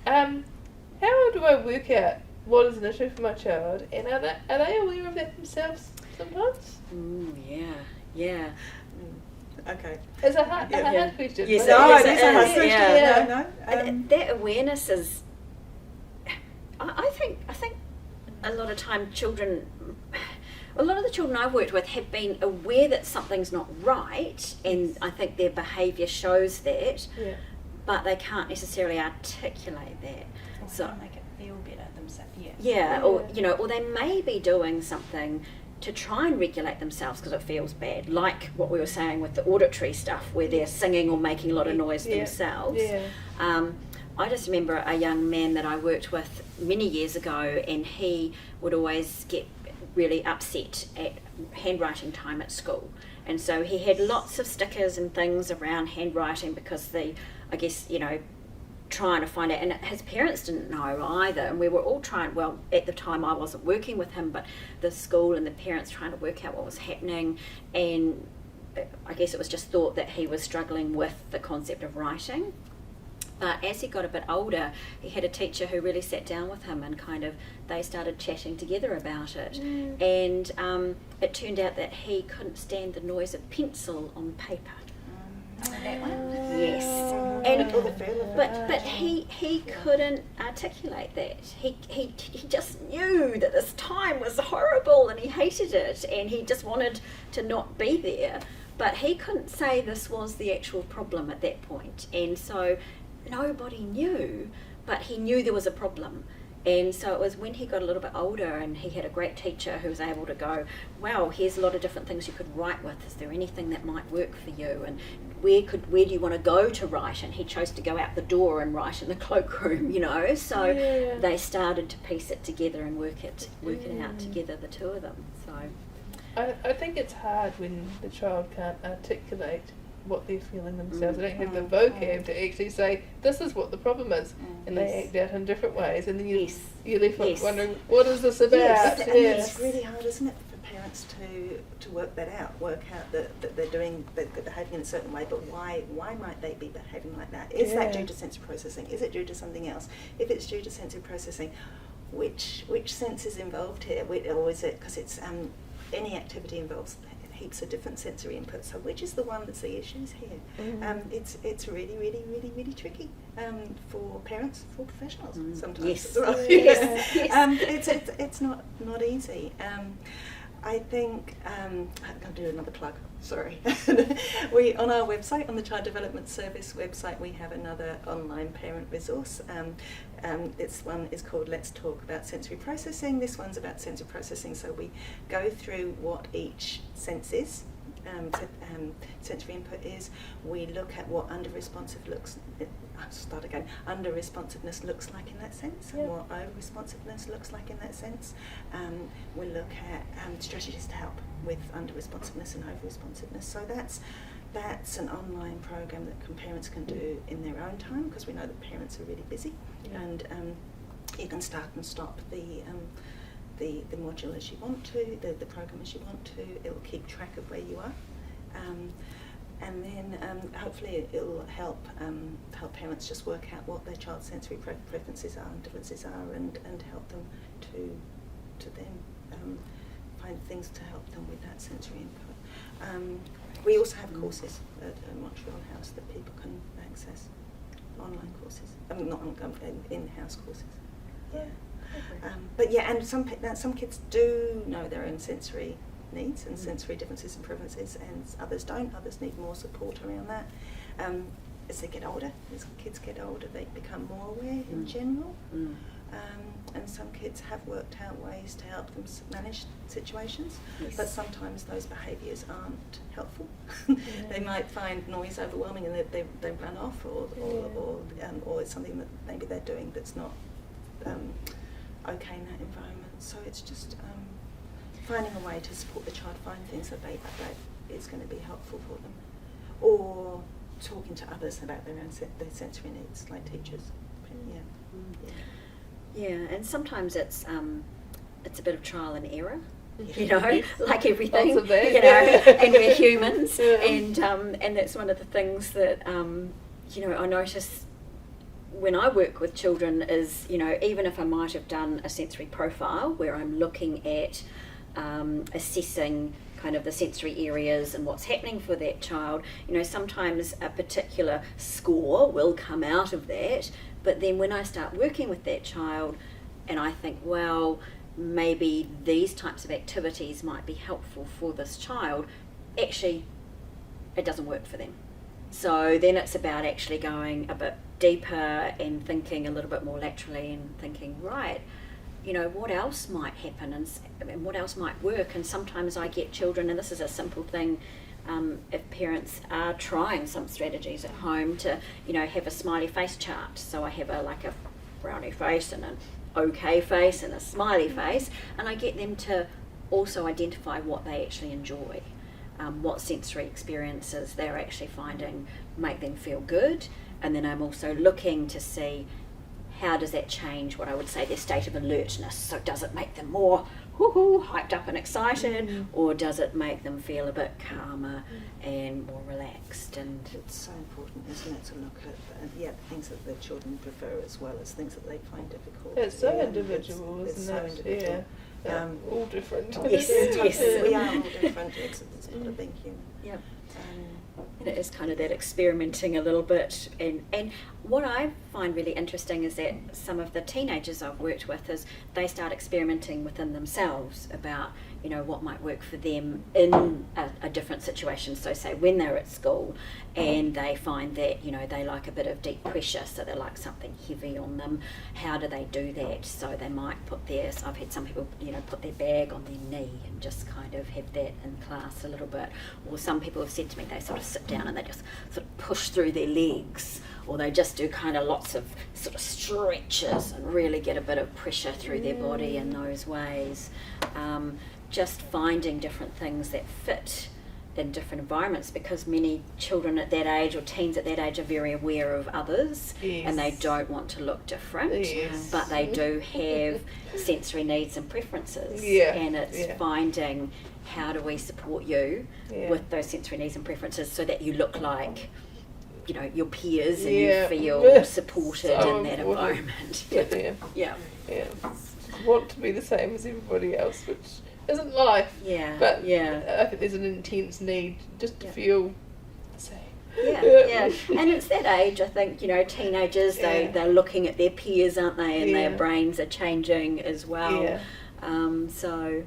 How do I work out what is an issue for my child, and are they aware of that themselves sometimes? Yeah. Okay. It's a hard question. Yes, but it is a hard question. Yeah. No. That awareness is, I think a lot of time a lot of the children I've worked with have been aware that something's not right, and I think their behaviour shows that, but they can't necessarily articulate that. So make it feel better themselves. Or they may be doing something to try and regulate themselves because it feels bad, like what we were saying with the auditory stuff, where they're singing or making a lot of noise themselves. I just remember a young man that I worked with many years ago, and he would always get really upset at handwriting time at school, and so he had lots of stickers and things around handwriting because trying to find out, and his parents didn't know either, and we were all trying, well, at the time I wasn't working with him, but the school and the parents trying to work out what was happening, and I guess it was just thought that he was struggling with the concept of writing. But as he got a bit older, he had a teacher who really sat down with him, and they started chatting together about it. And it turned out that he couldn't stand the noise of pencil on paper. That one? Yes. And but he couldn't articulate that. He just knew that this time was horrible and he hated it and he just wanted to not be there. But he couldn't say this was the actual problem at that point. And so nobody knew, but he knew there was a problem. And so it was when he got a little bit older and he had a great teacher who was able to go, wow, here's a lot of different things you could write with. Is there anything that might work for you? And where do you want to go to write? And he chose to go out the door and write in the cloakroom, So they started to piece it together and work it out together, the two of them. So I think it's hard when the child can't articulate what they're feeling themselves. They don't have the vocab to actually say, this is what the problem is, and they act out in different ways, and then you're left wondering, what is this about? Yes. And it's really hard, isn't it, for parents to work that out, that they're behaving in a certain way, but why might they be behaving like that? Is that due to sensory processing? Is it due to something else? If it's due to sensory processing, which sense is involved here? Or is it, because it's any activity involves heaps of different sensory inputs, so which is the one that's the issues here? It's really, really, really, really tricky for parents, for professionals sometimes as well. It's not easy. I think I'm going to do another plug. Sorry. We on our website, on the Child Development Service website, we have another online parent resource. This one is called Let's Talk About Sensory Processing. This one's about sensory processing, so we go through what each sense is, sensory input is. We look at what under-responsiveness looks like in that sense, and what over-responsiveness looks like in that sense. We look at strategies to help with under-responsiveness and over-responsiveness. So that's an online program that parents can do in their own time, because we know that parents are really busy, and you can start and stop the module as you want to, the program as you want to. It will keep track of where you are, and then hopefully it will help parents just work out what their child's sensory preferences are and differences are, and help them to then find things to help them with that sensory input. We also have courses at Montreal House that people can access, online courses. Not in-house courses. But and some kids do know their own sensory needs and sensory differences and preferences, and others don't. Others need more support around that. As they get older, as kids get older, they become more aware in general. And some kids have worked out ways to help them manage situations, but sometimes those behaviours aren't helpful. They might find noise overwhelming and they run off, or it's something that maybe they're doing that's not okay in that environment. So it's just finding a way to support the child find things that is going to be helpful for them, or talking to others about their sensory needs, like teachers. Yeah, and sometimes it's a bit of trial and error, like everything, and we're humans, and that's one of the things that I notice when I work with children is, even if I might have done a sensory profile where I'm looking at assessing kind of the sensory areas and what's happening for that child, sometimes a particular score will come out of that, but then when I start working with that child and I think, well, maybe these types of activities might be helpful for this child, actually it doesn't work for them. So then it's about actually going a bit deeper and thinking a little bit more laterally and thinking, right, what else might happen and what else might work. And sometimes I get children, and this is a simple thing, if parents are trying some strategies at home to, have a smiley face chart. So I have a brownie face and an okay face and a smiley face, and I get them to also identify what they actually enjoy. What sensory experiences they're actually finding make them feel good, and then I'm also looking to see how does that change what I would say their state of alertness. So does it make them more hyped up and excited, or does it make them feel a bit calmer and more relaxed? And it's so important, isn't it, to look at things that the children prefer as well as things that they find difficult. It's so individual, isn't it? So individual. Yeah. All different. Yes. We are all different. It's part of being human. Yep. And it is kind of that experimenting a little bit, and what I find really interesting is that some of the teenagers I've worked with is they start experimenting within themselves about what might work for them in a different situation. So say when they're at school and they find that they like a bit of deep pressure, so they like something heavy on them, how do they do that? So they might I've had some people put their bag on their knee and just kind of have that in class a little bit, or some people have said to me they sort of sit down and they just sort of push through their legs, or they just do kind of lots of sort of stretches and really get a bit of pressure through their body in those ways. Just finding different things that fit in different environments, because many children at that age or teens at that age are very aware of others, and they don't want to look different, but they do have sensory needs and preferences, and it's finding how do we support you with those sensory needs and preferences so that you look like your peers and you feel supported in that environment. Want to be the same as everybody else, which isn't life. But I think there's an intense need just to feel the same. And it's that age, I think, teenagers, they're looking at their peers, aren't they, and their brains are changing as well. So